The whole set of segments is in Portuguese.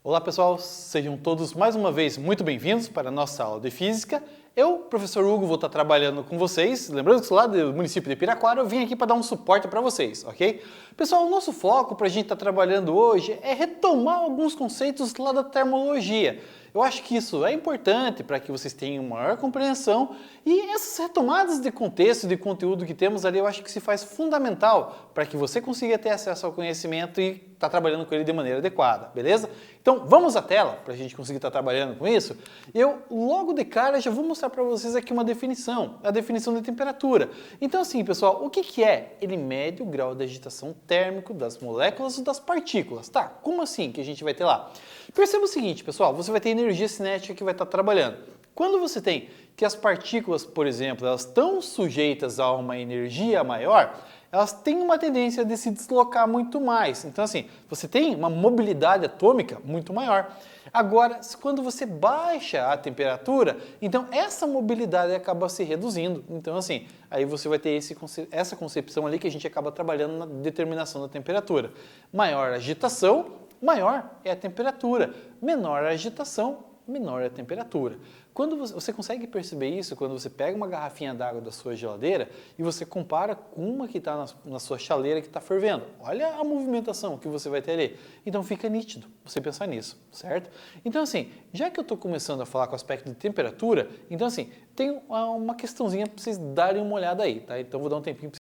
Olá pessoal, sejam todos mais uma vez muito bem-vindos para a nossa aula de Física. Eu, professor Hugo, vou estar trabalhando com vocês. Lembrando que sou lá do município de Piraquara, eu vim aqui para dar um suporte para vocês, ok? Pessoal, o nosso foco para a gente estar trabalhando hoje é retomar alguns conceitos lá da termologia. Eu acho que isso é importante para que vocês tenham maior compreensão e essas retomadas de contexto e de conteúdo que temos ali, eu acho que se faz fundamental para que você consiga ter acesso ao conhecimento e estar trabalhando com ele de maneira adequada, beleza? Então vamos à tela para a gente conseguir estar trabalhando com isso. Eu logo de cara já vou mostrar para vocês aqui uma definição, a definição de temperatura. Então assim, pessoal, o que é? Ele mede o grau de agitação térmico das moléculas ou das partículas, tá? Como assim que a gente vai ter lá? Perceba o seguinte, pessoal, você vai ter energia cinética que vai estar trabalhando. Quando você tem que as partículas, por exemplo, elas estão sujeitas a uma energia maior, elas têm uma tendência de se deslocar muito mais. Então, assim, você tem uma mobilidade atômica muito maior. Agora, quando você baixa a temperatura, então essa mobilidade acaba se reduzindo. Então, assim, aí você vai ter essa concepção ali que a gente acaba trabalhando na determinação da temperatura. Maior agitação, maior é a temperatura. Menor a agitação, menor é a temperatura. Quando você consegue perceber isso quando você pega uma garrafinha d'água da sua geladeira e você compara com uma que está na sua chaleira que está fervendo. Olha a movimentação que você vai ter ali. Então fica nítido você pensar nisso, certo? Então assim, já que eu estou começando a falar com o aspecto de temperatura, então assim, tem uma questãozinha para vocês darem uma olhada aí, tá? Então vou dar um tempinho para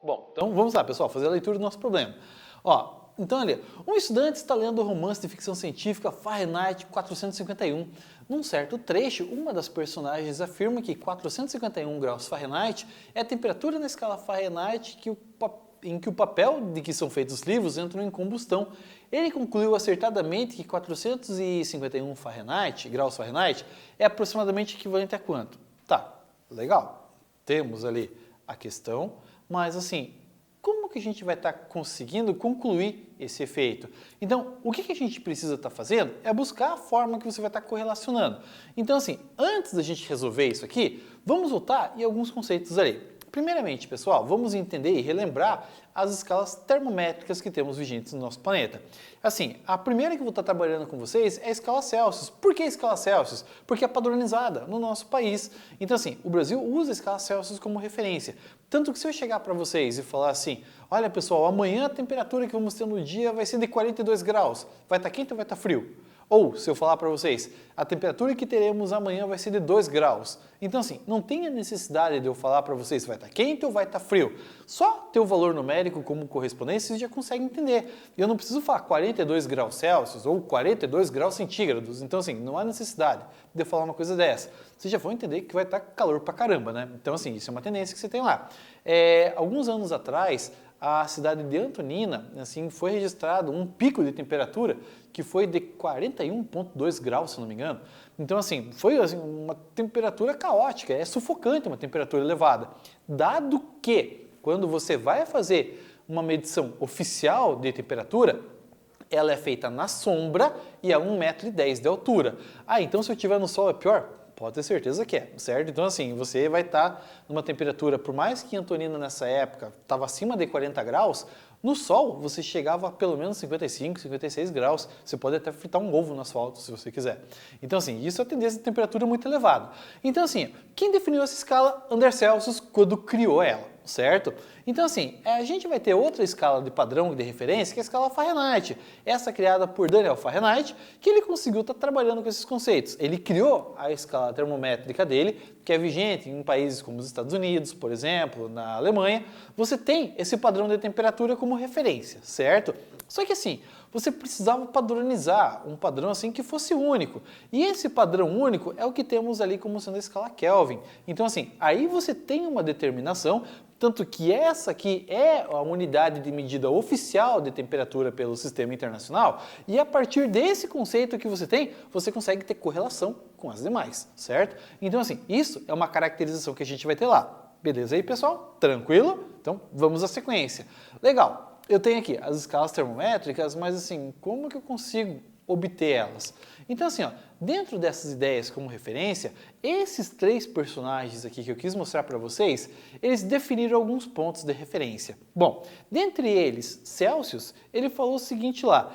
Bom, então vamos lá, pessoal, fazer a leitura do nosso problema. Ó, então ali, um estudante está lendo o romance de ficção científica Fahrenheit 451. Num certo trecho, uma das personagens afirma que 451 graus Fahrenheit é a temperatura na escala Fahrenheit em que o papel de que são feitos os livros entra em combustão. Ele concluiu acertadamente que 451 Fahrenheit, graus Fahrenheit é aproximadamente equivalente a quanto? Tá, legal. Temos ali a questão, mas assim, como que a gente vai estar conseguindo concluir esse efeito? Então, o que a gente precisa estar fazendo é buscar a forma que você vai estar correlacionando. Então, assim, antes da gente resolver isso aqui, vamos voltar em alguns conceitos ali. Primeiramente, pessoal, vamos entender e relembrar as escalas termométricas que temos vigentes no nosso planeta. Assim, a primeira que eu vou estar trabalhando com vocês é a escala Celsius. Por que a escala Celsius? Porque é padronizada no nosso país. Então, assim, o Brasil usa a escala Celsius como referência. Tanto que se eu chegar para vocês e falar assim, olha pessoal, amanhã a temperatura que vamos ter no dia vai ser de 42 graus. Vai estar quente ou vai estar frio? Ou, se eu falar para vocês, a temperatura que teremos amanhã vai ser de 2 graus. Então, assim, não tem a necessidade de eu falar para vocês se vai estar quente ou vai estar frio. Só ter o valor numérico como correspondência, vocês já conseguem entender. E eu não preciso falar 42 graus Celsius ou 42 graus centígrados. Então, assim, não há necessidade de eu falar uma coisa dessa. Vocês já vão entender que vai estar calor pra caramba, né? Então, assim, isso é uma tendência que você tem lá. Alguns anos atrás, a cidade de Antonina, assim, foi registrado um pico de temperatura que foi de 41,2 graus, se não me engano. Então, assim, foi assim, uma temperatura caótica, é sufocante uma temperatura elevada. Dado que, quando você vai fazer uma medição oficial de temperatura, ela é feita na sombra e a 1,10 m de altura. Ah, então se eu estiver no sol é pior? Pode ter certeza que é, certo? Então, assim, você vai estar numa temperatura, por mais que Antonina nessa época estava acima de 40 graus, no sol você chegava a pelo menos 55, 56 graus. Você pode até fritar um ovo no asfalto, se você quiser. Então, assim, isso é a tendência de temperatura muito elevada. Então, assim, quem definiu essa escala? Anderson Celsius, quando criou ela, certo? Então, assim, a gente vai ter outra escala de padrão de referência, que é a escala Fahrenheit. Essa criada por Daniel Fahrenheit, que ele conseguiu estar trabalhando com esses conceitos. Ele criou a escala termométrica dele, que é vigente em países como os Estados Unidos, por exemplo, na Alemanha. Você tem esse padrão de temperatura como referência, certo? Só que assim, você precisava padronizar um padrão assim que fosse único. E esse padrão único é o que temos ali como sendo a escala Kelvin. Então assim, aí você tem uma determinação, tanto que essa aqui é a unidade de medida oficial de temperatura pelo sistema internacional, e a partir desse conceito que você tem, você consegue ter correlação com as demais, certo? Então assim, isso é uma caracterização que a gente vai ter lá. Beleza aí, pessoal? Tranquilo? Então vamos à sequência. Legal. Eu tenho aqui as escalas termométricas, mas assim, como que eu consigo obter elas? Então assim, ó, dentro dessas ideias como referência, esses três personagens aqui que eu quis mostrar para vocês, eles definiram alguns pontos de referência. Bom, dentre eles, Celsius, ele falou o seguinte lá,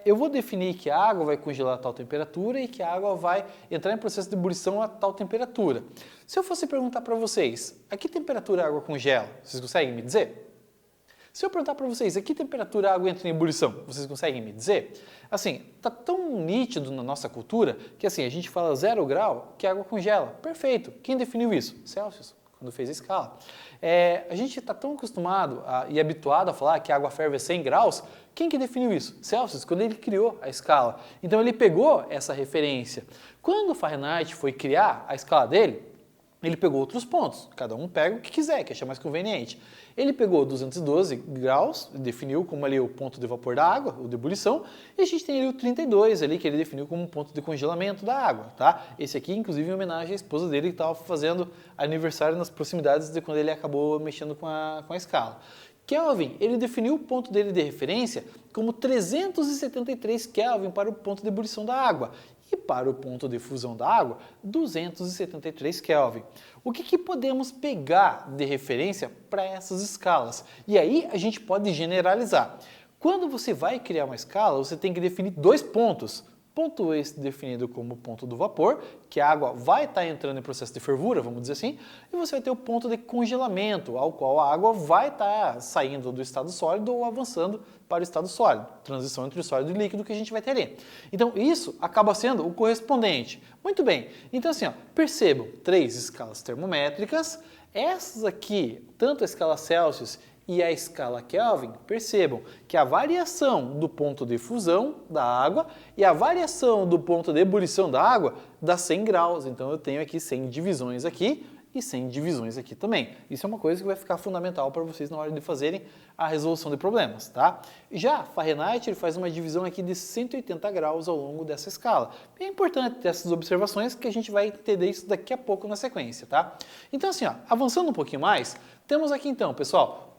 eu vou definir que a água vai congelar a tal temperatura e que a água vai entrar em processo de ebulição a tal temperatura. Se eu fosse perguntar para vocês, a que temperatura a água congela? Vocês conseguem me dizer? Se eu perguntar para vocês, a que temperatura a água entra em ebulição, vocês conseguem me dizer? Assim, tá tão nítido na nossa cultura que assim, a gente fala 0 grau que a água congela. Perfeito. Quem definiu isso? Celsius, quando fez a escala. A gente está tão acostumado e habituado a falar que a água ferve a 100 graus. Quem que definiu isso? Celsius, quando ele criou a escala. Então ele pegou essa referência. Quando o Fahrenheit foi criar a escala dele, ele pegou outros pontos, cada um pega o que quiser, que achar mais conveniente. Ele pegou 212 graus, definiu como ali o ponto de vapor da água, o de ebulição, e a gente tem ali o 32 ali, que ele definiu como um ponto de congelamento da água, tá? Esse aqui, inclusive, em homenagem à esposa dele, que estava fazendo aniversário nas proximidades de quando ele acabou mexendo com a escala. Kelvin, ele definiu o ponto dele de referência como 373 Kelvin para o ponto de ebulição da água. E para o ponto de fusão da água, 273 Kelvin. O que podemos pegar de referência para essas escalas? E aí a gente pode generalizar. Quando você vai criar uma escala, você tem que definir dois pontos. Ponto esse definido como ponto do vapor, que a água vai estar entrando em processo de fervura, vamos dizer assim, e você vai ter o ponto de congelamento, ao qual a água vai estar saindo do estado sólido ou avançando para o estado sólido, transição entre o sólido e o líquido que a gente vai ter ali. Então isso acaba sendo o correspondente. Muito bem, então assim, ó, percebam, 3 escalas termométricas, essas aqui, tanto a escala Celsius e a escala Kelvin, percebam que a variação do ponto de fusão da água e a variação do ponto de ebulição da água dá 100 graus. Então eu tenho aqui 100 divisões aqui e 100 divisões aqui também. Isso é uma coisa que vai ficar fundamental para vocês na hora de fazerem a resolução de problemas, tá? Já Fahrenheit ele faz uma divisão aqui de 180 graus ao longo dessa escala. É importante ter essas observações que a gente vai entender isso daqui a pouco na sequência, tá? Então assim, ó, avançando um pouquinho mais, temos aqui então, pessoal,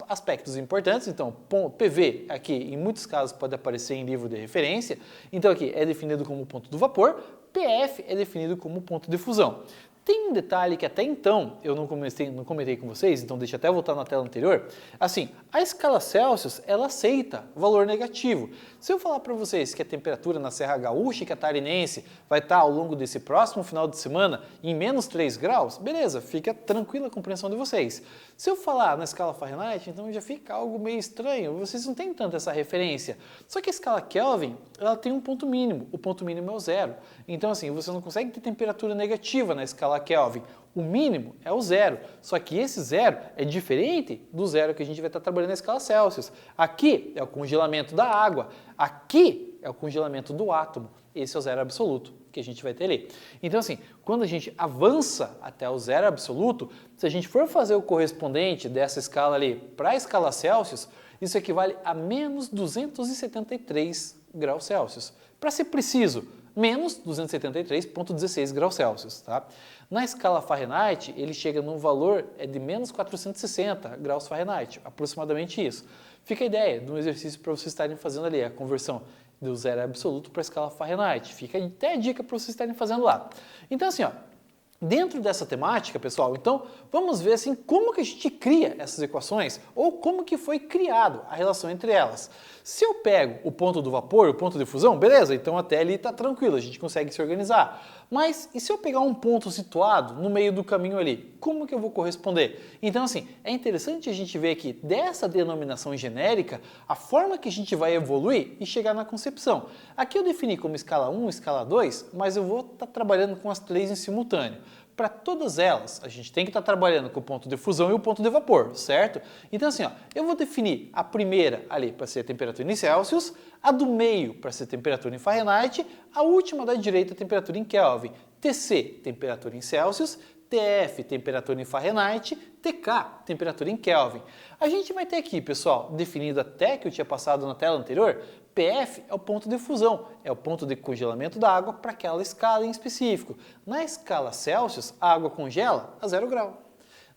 aspectos importantes. Então, PV aqui em muitos casos pode aparecer em livro de referência, então aqui é definido como ponto do vapor, PF é definido como ponto de fusão. Tem um detalhe que até então eu não comentei com vocês, então deixa eu até voltar na tela anterior. Assim, a escala Celsius, ela aceita valor negativo. Se eu falar para vocês que a temperatura na Serra Gaúcha e Catarinense vai estar ao longo desse próximo final de semana em menos 3 graus, beleza, fica tranquila a compreensão de vocês. Se eu falar na escala Fahrenheit, então já fica algo meio estranho, vocês não têm tanto essa referência. Só que a escala Kelvin, ela tem um ponto mínimo, o ponto mínimo é o 0. Então assim, você não consegue ter temperatura negativa na escala Kelvin. O mínimo é o 0, só que esse 0 é diferente do 0 que a gente vai estar trabalhando na escala Celsius. Aqui é o congelamento da água, aqui é o congelamento do átomo. Esse é o 0 absoluto que a gente vai ter ali. Então assim, quando a gente avança até o 0 absoluto, se a gente for fazer o correspondente dessa escala ali para a escala Celsius, isso equivale a menos 273 graus Celsius. Para ser preciso, menos 273,16 graus Celsius. Tá? Na escala Fahrenheit, ele chega num valor de menos 460 graus Fahrenheit, aproximadamente isso. Fica a ideia de um exercício para vocês estarem fazendo ali, a conversão do 0 absoluto para a escala Fahrenheit. Fica até a dica para vocês estarem fazendo lá. Então assim, ó, dentro dessa temática, pessoal, então vamos ver assim como que a gente cria essas equações ou como que foi criado a relação entre elas. Se eu pego o ponto do vapor, o ponto de fusão, beleza, então até ali está tranquilo, a gente consegue se organizar. Mas e se eu pegar um ponto situado no meio do caminho ali, como que eu vou corresponder? Então assim, é interessante a gente ver aqui dessa denominação genérica a forma que a gente vai evoluir e chegar na concepção. Aqui eu defini como escala 1, escala 2, mas eu vou estar trabalhando com as 3 em simultâneo. Para todas elas, a gente tem que estar trabalhando com o ponto de fusão e o ponto de vapor, certo? Então assim, ó, eu vou definir a primeira ali para ser a temperatura em Celsius, a do meio para ser temperatura em Fahrenheit, a última da direita temperatura em Kelvin, TC, temperatura em Celsius, TF, temperatura em Fahrenheit, TK, temperatura em Kelvin. A gente vai ter aqui, pessoal, definido até que eu tinha passado na tela anterior, PF é o ponto de fusão, é o ponto de congelamento da água para aquela escala em específico. Na escala Celsius, a água congela a 0 grau.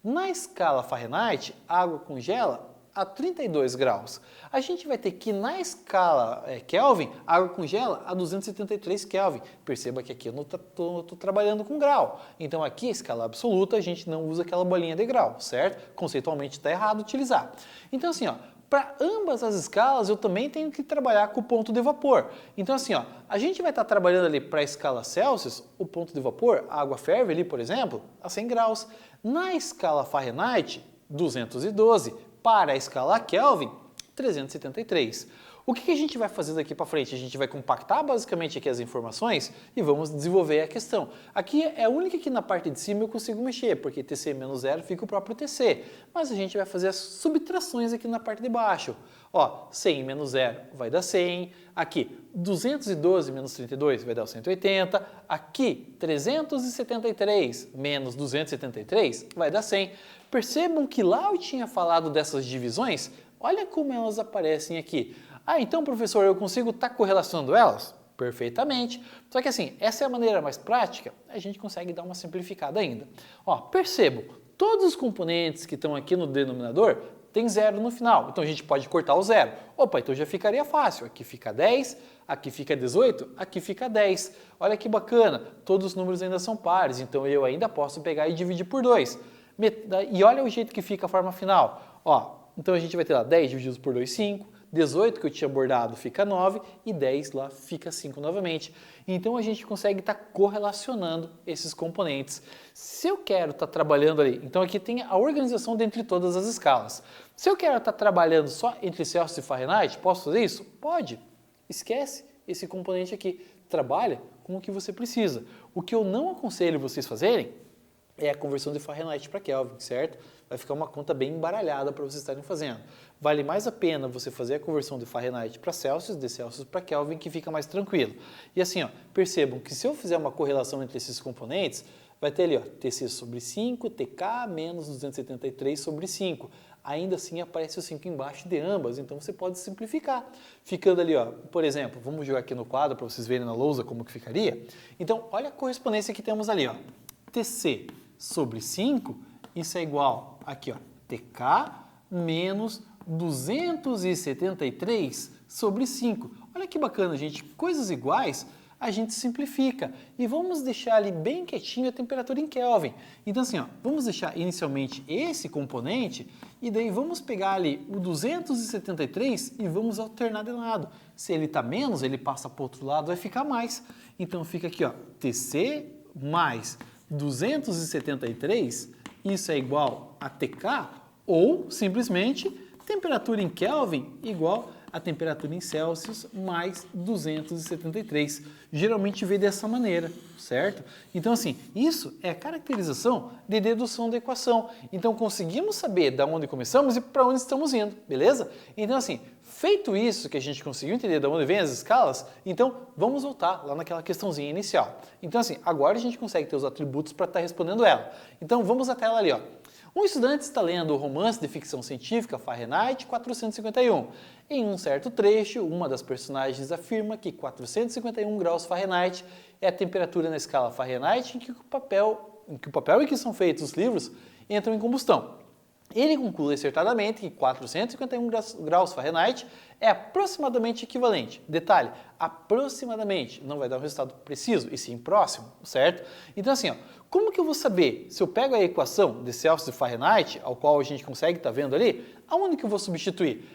Na escala Fahrenheit, a água congela a 32 graus. A gente vai ter que na escala Kelvin, a água congela a 273 Kelvin. Perceba que aqui eu não estou trabalhando com grau. Então aqui, escala absoluta, a gente não usa aquela bolinha de grau, certo? Conceitualmente está errado utilizar. Então assim, ó, para ambas as escalas eu também tenho que trabalhar com o ponto de vapor. Então assim, ó, a gente vai estar trabalhando ali para a escala Celsius, o ponto de vapor, a água ferve ali, por exemplo, a 100 graus. Na escala Fahrenheit, 212. Para a escala Kelvin, 373. O que a gente vai fazer daqui para frente? A gente vai compactar basicamente aqui as informações e vamos desenvolver a questão. Aqui é a única que na parte de cima eu consigo mexer, porque TC menos 0 fica o próprio TC. Mas a gente vai fazer as subtrações aqui na parte de baixo. Ó, 100 menos 0 vai dar 100. Aqui, 212 menos 32 vai dar o 180. Aqui, 373 menos 273 vai dar 100. Percebam que lá eu tinha falado dessas divisões. Olha como elas aparecem aqui. Ah, então, professor, eu consigo estar correlacionando elas? Perfeitamente. Só que assim, essa é a maneira mais prática, a gente consegue dar uma simplificada ainda. Ó, percebam, todos os componentes que estão aqui no denominador tem 0 no final. Então a gente pode cortar o 0. Opa, então já ficaria fácil. Aqui fica 10, aqui fica 18, aqui fica 10. Olha que bacana, todos os números ainda são pares, então eu ainda posso pegar e dividir por 2. E olha o jeito que fica a forma final. Ó, então a gente vai ter lá 10 dividido por 2, 5. 18 que eu tinha bordado fica 9 e 10 lá fica 5 novamente. Então a gente consegue estar correlacionando esses componentes. Se eu quero estar trabalhando ali, então aqui tem a organização dentre todas as escalas. Se eu quero estar trabalhando só entre Celsius e Fahrenheit, posso fazer isso? Pode. Esquece esse componente aqui. Trabalha com o que você precisa. O que eu não aconselho vocês fazerem é a conversão de Fahrenheit para Kelvin, certo? Vai ficar uma conta bem embaralhada para vocês estarem fazendo. Vale mais a pena você fazer a conversão de Fahrenheit para Celsius, de Celsius para Kelvin, que fica mais tranquilo. E assim, ó, percebam que se eu fizer uma correlação entre esses componentes, vai ter ali, ó, Tc sobre 5, Tk menos 273 sobre 5. Ainda assim aparece o 5 embaixo de ambas, então você pode simplificar. Ficando ali, ó, por exemplo, vamos jogar aqui no quadro para vocês verem na lousa como que ficaria. Então, olha a correspondência que temos ali, ó. Tc sobre 5, isso é igual aqui, ó, Tk menos 273 sobre 5. Olha que bacana, gente. Coisas iguais a gente simplifica. E vamos deixar ali bem quietinho a temperatura em Kelvin. Então assim, ó, vamos deixar inicialmente esse componente e daí vamos pegar ali o 273 e vamos alternar de lado. Se ele está menos, ele passa para o outro lado, vai ficar mais. Então fica aqui, ó, Tc mais 273, isso é igual a Tk, ou simplesmente temperatura em Kelvin igual a temperatura em Celsius mais 273. Geralmente vê dessa maneira, certo? Então assim, isso é a caracterização de dedução da equação. Então conseguimos saber de onde começamos e para onde estamos indo, beleza? Então assim, feito isso que a gente conseguiu entender de onde vêm as escalas, então vamos voltar lá naquela questãozinha inicial. Então assim, agora a gente consegue ter os atributos para estar respondendo ela. Então vamos até ela ali, ó. Um estudante está lendo o romance de ficção científica Fahrenheit 451. Em um certo trecho, uma das personagens afirma que 451 graus Fahrenheit é a temperatura na escala Fahrenheit em que o papel em que são feitos os livros entram em combustão. Ele conclui acertadamente que 451 graus Fahrenheit é aproximadamente equivalente. Detalhe, aproximadamente, não vai dar um resultado preciso, e sim próximo, certo? Então assim, ó, como que eu vou saber se eu pego a equação de Celsius e Fahrenheit, ao qual a gente consegue estar vendo ali, aonde que eu vou substituir?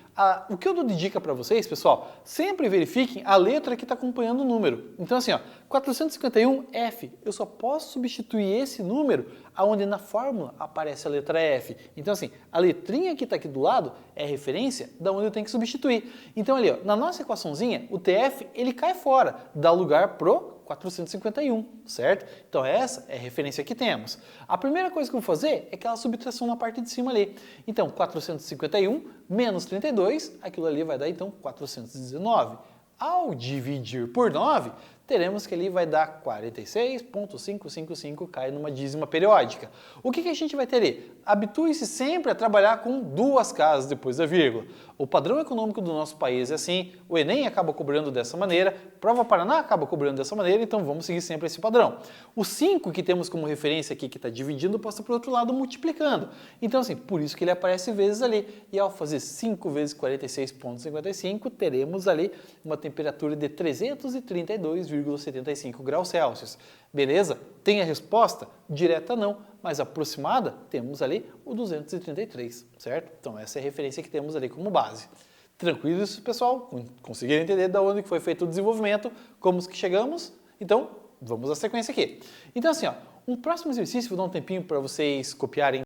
O que eu dou de dica para vocês, pessoal, sempre verifiquem a letra que está acompanhando o número. Então assim, ó, 451F, eu só posso substituir esse número aonde na fórmula aparece a letra F. Então assim, a letrinha que está aqui do lado é referência da onde eu tenho que substituir. Então ali, ó, na nossa equaçãozinha, o TF ele cai fora, dá lugar pro 451, certo? Então essa é a referência que temos. A primeira coisa que eu vou fazer é aquela subtração na parte de cima ali. Então 451 menos 32, aquilo ali vai dar então 419. Ao dividir por 9, teremos que ali vai dar 46,555, cai numa dízima periódica. O que a gente vai ter ali? Habitue-se sempre a trabalhar com duas casas depois da vírgula. O padrão econômico do nosso país é assim, o Enem acaba cobrando dessa maneira, Prova Paraná acaba cobrando dessa maneira, então vamos seguir sempre esse padrão. O 5 que temos como referência aqui, que está dividindo, passa para o outro lado multiplicando. Então assim, por isso que ele aparece vezes ali. E ao fazer 5 vezes 46,55, teremos ali uma temperatura de 332,75 graus Celsius. Beleza? Tem a resposta? Direta não, mas aproximada temos ali o 233, certo? Então essa é a referência que temos ali como base. Tranquilo isso, pessoal? Conseguiram entender de onde foi feito o desenvolvimento, como que chegamos? Então, vamos à sequência aqui. Então assim, ó, um próximo exercício, vou dar um tempinho para vocês copiarem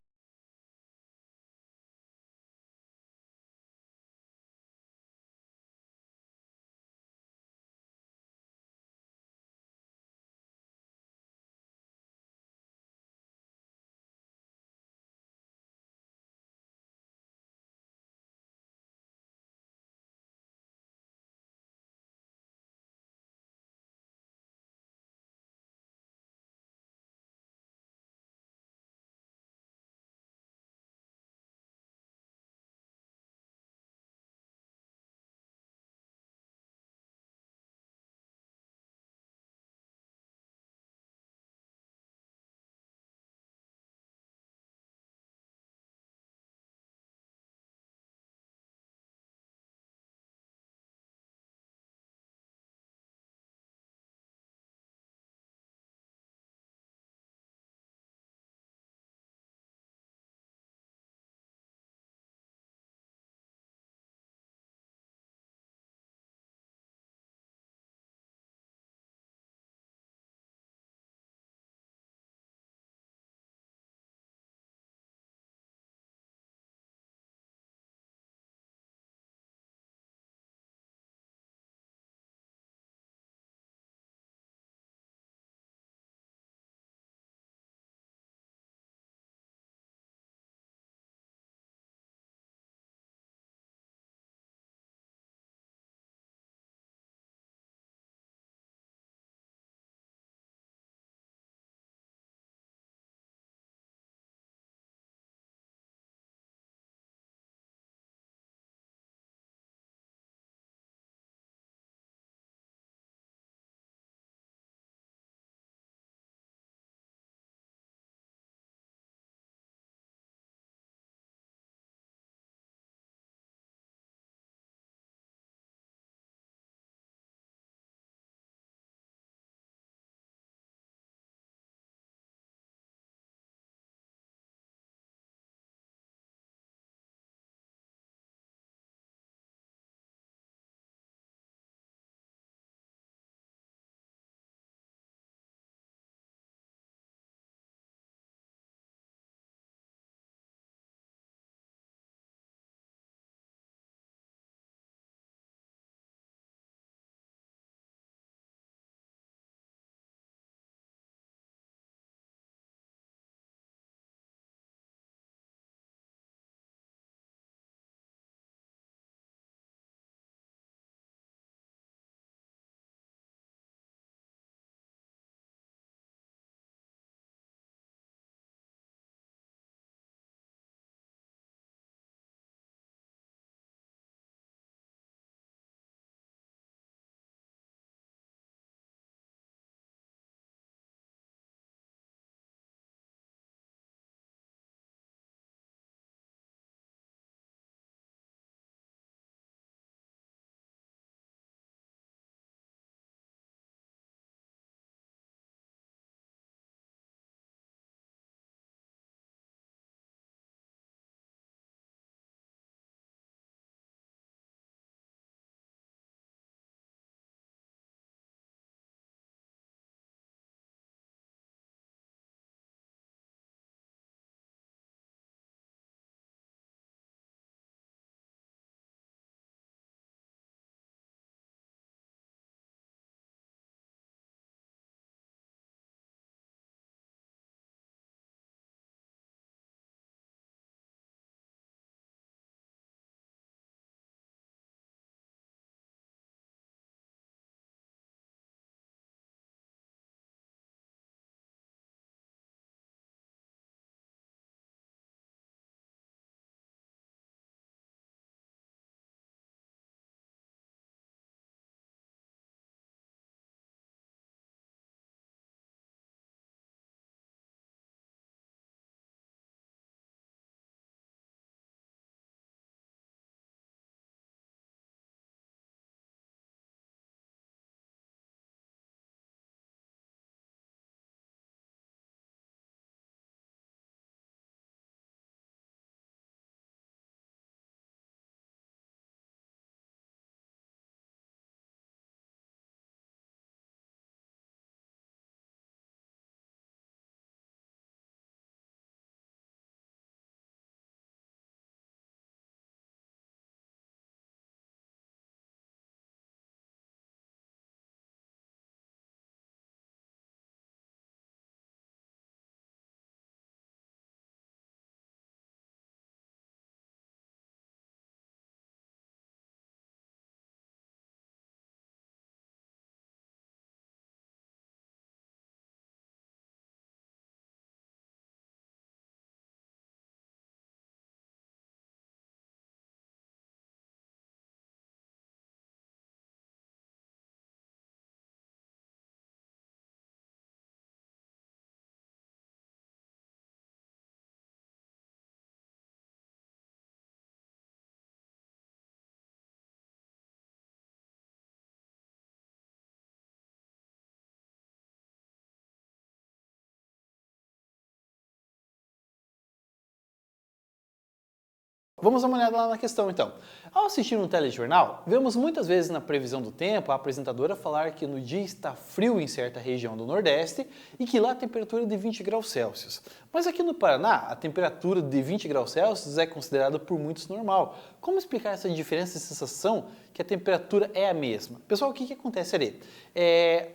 Vamos dar uma olhada lá na questão então. Ao assistir um telejornal, vemos muitas vezes na previsão do tempo a apresentadora falar que no dia está frio em certa região do Nordeste e que lá a temperatura é de 20 graus Celsius. Mas aqui no Paraná, a temperatura de 20 graus Celsius é considerada por muitos normal. Como explicar essa diferença de sensação que a temperatura é a mesma? Pessoal, o que acontece ali?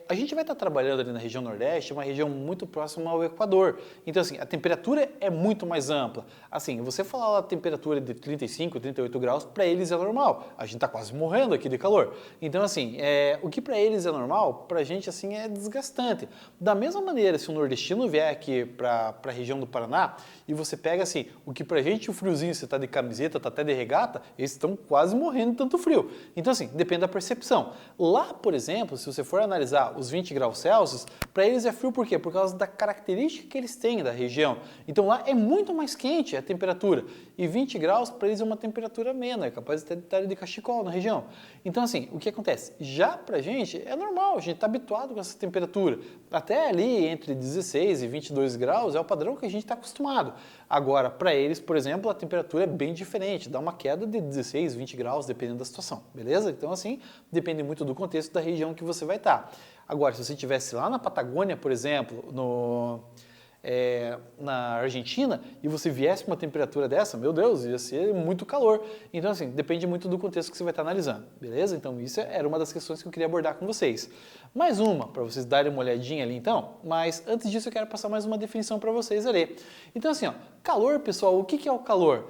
A gente vai estar trabalhando ali na região Nordeste, uma região muito próxima ao Equador. Então assim, a temperatura é muito mais ampla. Assim, você falar a temperatura de 35, 38 graus, para eles é normal. A gente está quase morrendo aqui de calor. Então, assim, o que para eles é normal, para a gente assim é desgastante. Da mesma maneira, se um nordestino vier aqui para a região do Paraná e você pega assim, o que para a gente o friozinho, você está de camiseta, está até de regata, eles estão quase morrendo de tanto frio. Então, assim, depende da percepção. Lá, por exemplo, se você for analisar os 20 graus Celsius, para eles é frio por quê? Por causa da característica que eles têm da região. Então, lá é muito mais quente a temperatura. E 20 graus para eles é uma temperatura amena, é capaz de estar de cachecol na região. Então assim, o que acontece? Já para a gente é normal, a gente está habituado com essa temperatura. Até ali entre 16 e 22 graus é o padrão que a gente está acostumado. Agora, para eles, por exemplo, a temperatura é bem diferente, dá uma queda de 16, 20 graus, dependendo da situação, beleza? Então assim, depende muito do contexto da região que você vai estar. Agora, se você estivesse lá na Patagônia, por exemplo, na Argentina e você viesse com uma temperatura dessa, meu Deus, ia ser muito calor. Então, assim, depende muito do contexto que você vai estar analisando, beleza? Então, isso era uma das questões que eu queria abordar com vocês. Mais uma, para vocês darem uma olhadinha ali, então, mas antes disso eu quero passar mais uma definição para vocês ali. Então, assim, ó, calor, pessoal, o que é o calor?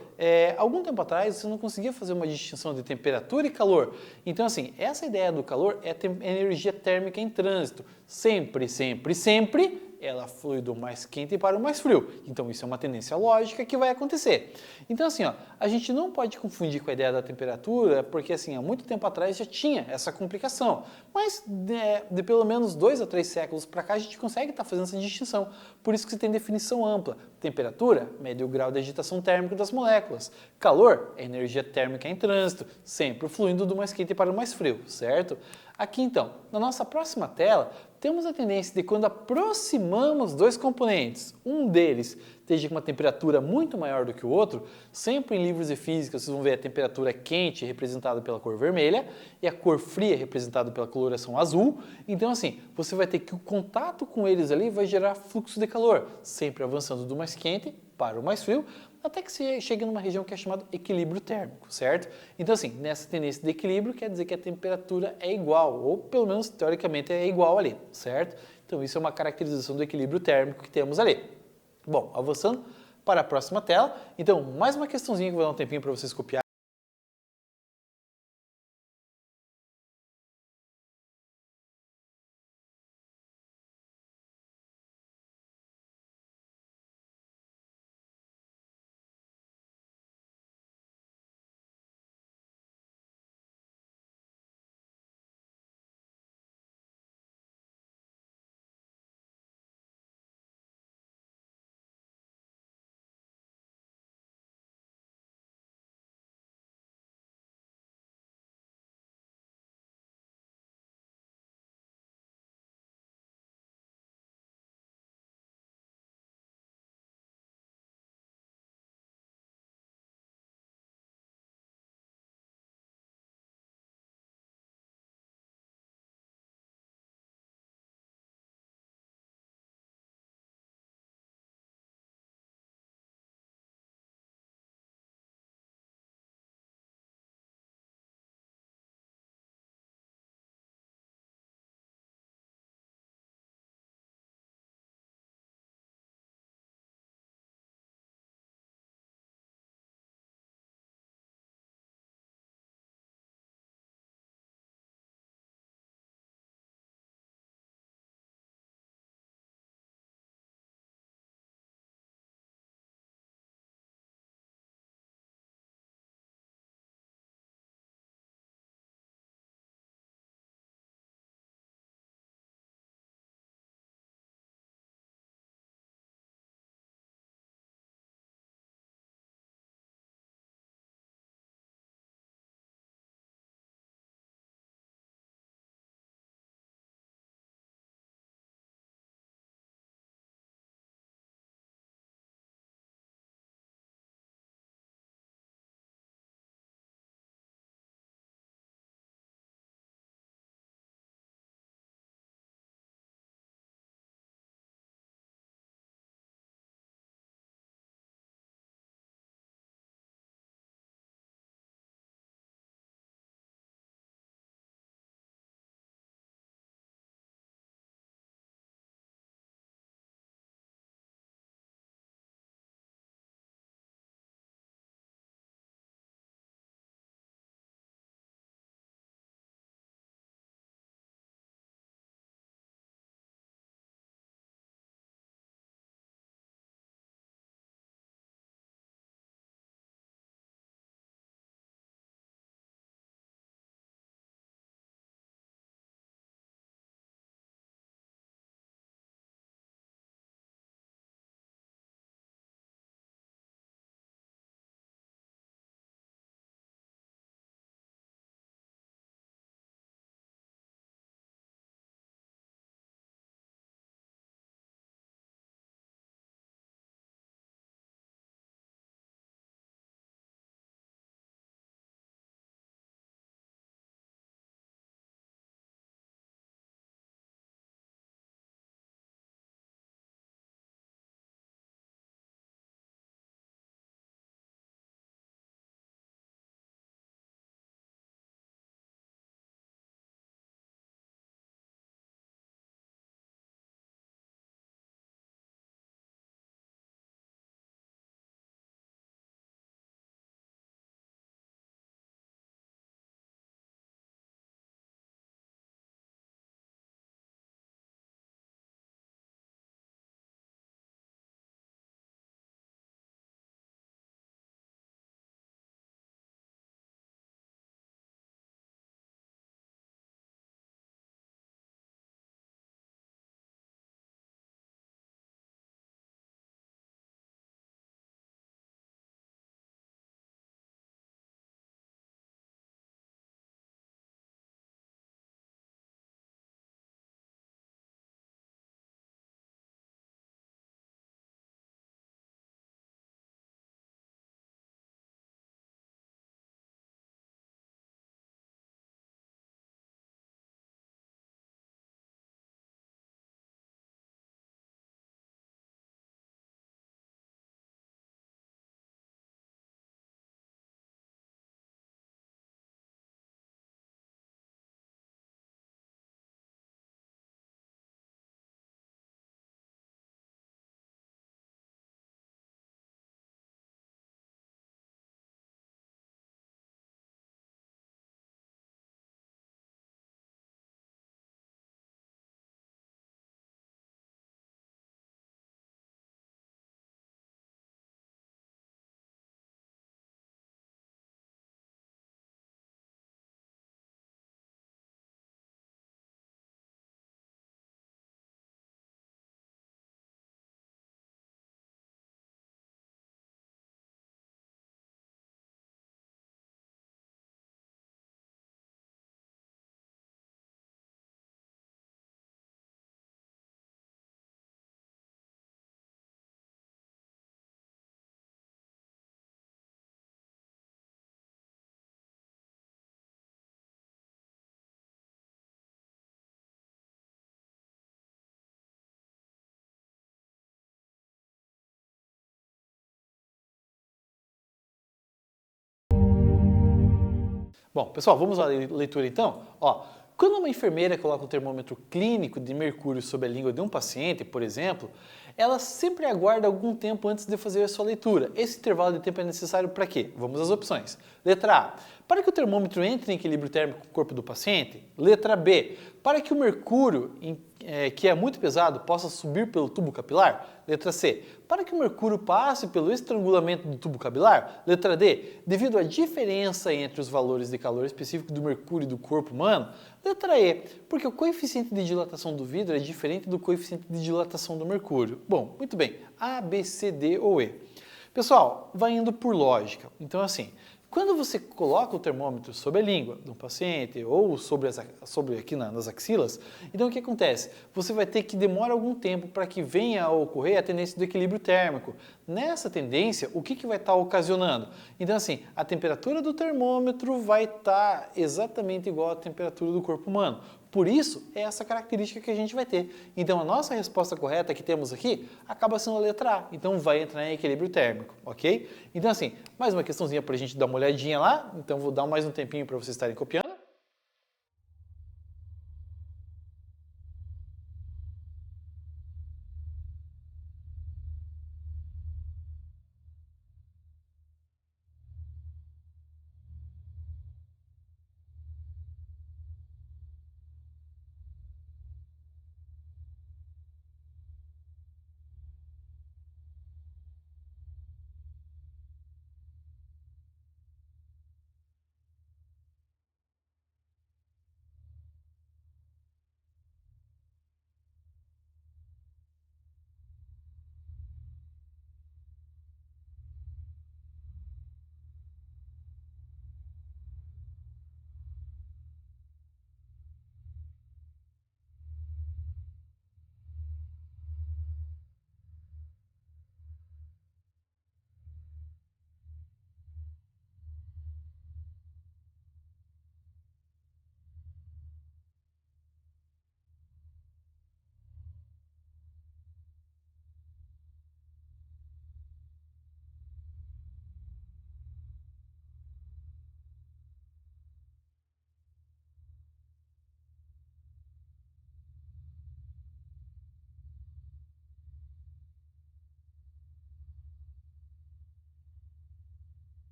Algum tempo atrás você não conseguia fazer uma distinção de temperatura e calor. Então, assim, essa ideia do calor é energia térmica em trânsito. Sempre, sempre, sempre ela flui do mais quente para o mais frio. Então isso é uma tendência lógica que vai acontecer. Então assim, ó, a gente não pode confundir com a ideia da temperatura, porque assim, há muito tempo atrás já tinha essa complicação. Mas de pelo menos 2 a 3 séculos para cá a gente consegue estar fazendo essa distinção. Por isso que você tem definição ampla. Temperatura mede o grau de agitação térmica das moléculas. Calor é energia térmica em trânsito, sempre fluindo do mais quente para o mais frio, certo? Aqui então, na nossa próxima tela, temos a tendência de quando aproximamos dois componentes, um deles esteja com uma temperatura muito maior do que o outro, sempre em livros de física vocês vão ver a temperatura quente representada pela cor vermelha e a cor fria representada pela coloração azul. Então assim, você vai ter que o contato com eles ali vai gerar fluxo de calor, sempre avançando do mais quente para o mais frio, até que você chegue numa região que é chamada equilíbrio térmico, certo? Então assim, nessa tendência de equilíbrio quer dizer que a temperatura é igual, ou pelo menos teoricamente é igual ali, certo? Então isso é uma caracterização do equilíbrio térmico que temos ali. Bom, avançando para a próxima tela, então mais uma questãozinha que vai dar um tempinho para vocês copiar. Bom, pessoal, vamos à leitura então? Ó, quando uma enfermeira coloca um termômetro clínico de mercúrio sob a língua de um paciente, por exemplo, ela sempre aguarda algum tempo antes de fazer a sua leitura. Esse intervalo de tempo é necessário para quê? Vamos às opções. Letra A, para que o termômetro entre em equilíbrio térmico com o corpo do paciente. Letra B, para que o mercúrio, que é muito pesado, possa subir pelo tubo capilar. Letra C, para que o mercúrio passe pelo estrangulamento do tubo capilar. Letra D, devido à diferença entre os valores de calor específico do mercúrio e do corpo humano. Letra E, porque o coeficiente de dilatação do vidro é diferente do coeficiente de dilatação do mercúrio. Bom, muito bem, A, B, C, D ou E. Pessoal, vai indo por lógica. Então, assim, quando você coloca o termômetro sobre a língua do paciente ou sobre aqui nas axilas, então o que acontece? Você vai ter que demorar algum tempo para que venha a ocorrer a tendência do equilíbrio térmico. Nessa tendência, o que vai estar ocasionando? Então assim, a temperatura do termômetro vai estar exatamente igual à temperatura do corpo humano. Por isso, é essa característica que a gente vai ter. Então, a nossa resposta correta que temos aqui acaba sendo a letra A. Então, vai entrar em equilíbrio térmico, ok? Então, assim, mais uma questãozinha para a gente dar uma olhadinha lá. Então, vou dar mais um tempinho para vocês estarem copiando.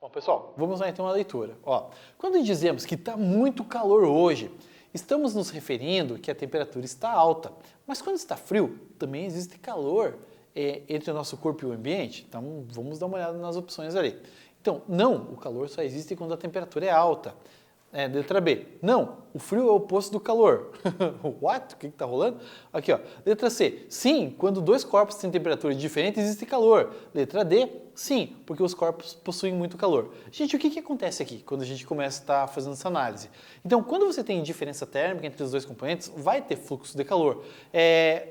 Bom, pessoal, vamos lá então à leitura. Ó, quando dizemos que está muito calor hoje, estamos nos referindo que a temperatura está alta. Mas quando está frio, também existe calor entre o nosso corpo e o ambiente. Então, vamos dar uma olhada nas opções ali. Então, não, o calor só existe quando a temperatura é alta. Letra B. Não, o frio é o oposto do calor. What? O que está rolando? Aqui, ó. Letra C. Sim, quando dois corpos têm temperatura diferente, existe calor. Letra D. Sim, porque os corpos possuem muito calor. Gente, o que acontece aqui quando a gente começa a estar fazendo essa análise? Então, quando você tem diferença térmica entre os dois componentes, vai ter fluxo de calor.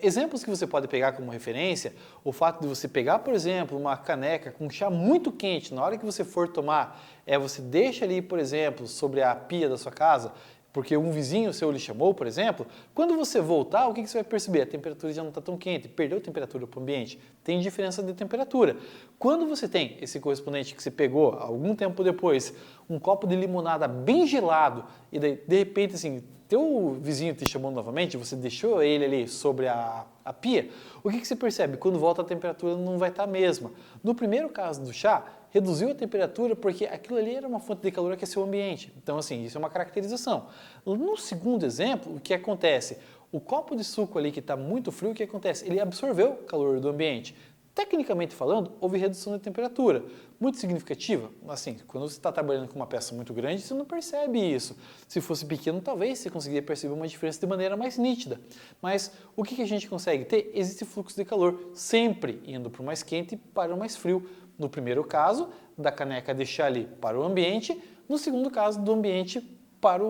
Exemplos que você pode pegar como referência, o fato de você pegar, por exemplo, uma caneca com chá muito quente, na hora que você for tomar, você deixa ali, por exemplo, sobre a pia da sua casa, porque um vizinho seu lhe chamou, por exemplo, quando você voltar, o que você vai perceber? A temperatura já não está tão quente, perdeu a temperatura para o ambiente, tem diferença de temperatura. Quando você tem esse correspondente que você pegou, algum tempo depois, um copo de limonada bem gelado, e daí, de repente, assim, teu vizinho te chamou novamente, você deixou ele ali sobre a pia, o que você percebe? Quando volta a temperatura não vai estar a mesma. No primeiro caso do chá, reduziu a temperatura porque aquilo ali era uma fonte de calor que aqueceu o ambiente. Então, assim, isso é uma caracterização. No segundo exemplo, o que acontece? O copo de suco ali que está muito frio, o que acontece? Ele absorveu o calor do ambiente. Tecnicamente falando, houve redução de temperatura, muito significativa. Assim, quando você está trabalhando com uma peça muito grande, você não percebe isso. Se fosse pequeno, talvez você conseguiria perceber uma diferença de maneira mais nítida. Mas o que a gente consegue ter? Existe fluxo de calor sempre indo para o mais quente e para o mais frio. No primeiro caso, da caneca deixar ali para o ambiente, no segundo caso, do ambiente para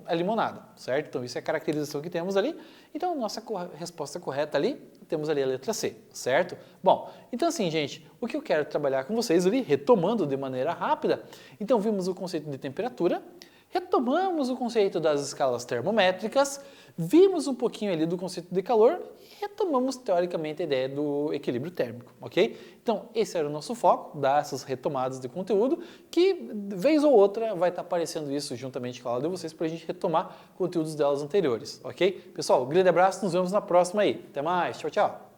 a limonada, certo? Então, isso é a caracterização que temos ali. Então, nossa resposta correta ali, temos ali a letra C, certo? Bom, então assim, gente, o que eu quero trabalhar com vocês ali, retomando de maneira rápida, então vimos o conceito de temperatura, retomamos o conceito das escalas termométricas, vimos um pouquinho ali do conceito de calor e retomamos teoricamente a ideia do equilíbrio térmico, ok? Então, esse era o nosso foco, dar essas retomadas de conteúdo, que vez ou outra vai estar aparecendo isso juntamente com a aula de vocês para a gente retomar conteúdos delas anteriores, ok? Pessoal, um grande abraço, nos vemos na próxima aí. Até mais, tchau, tchau!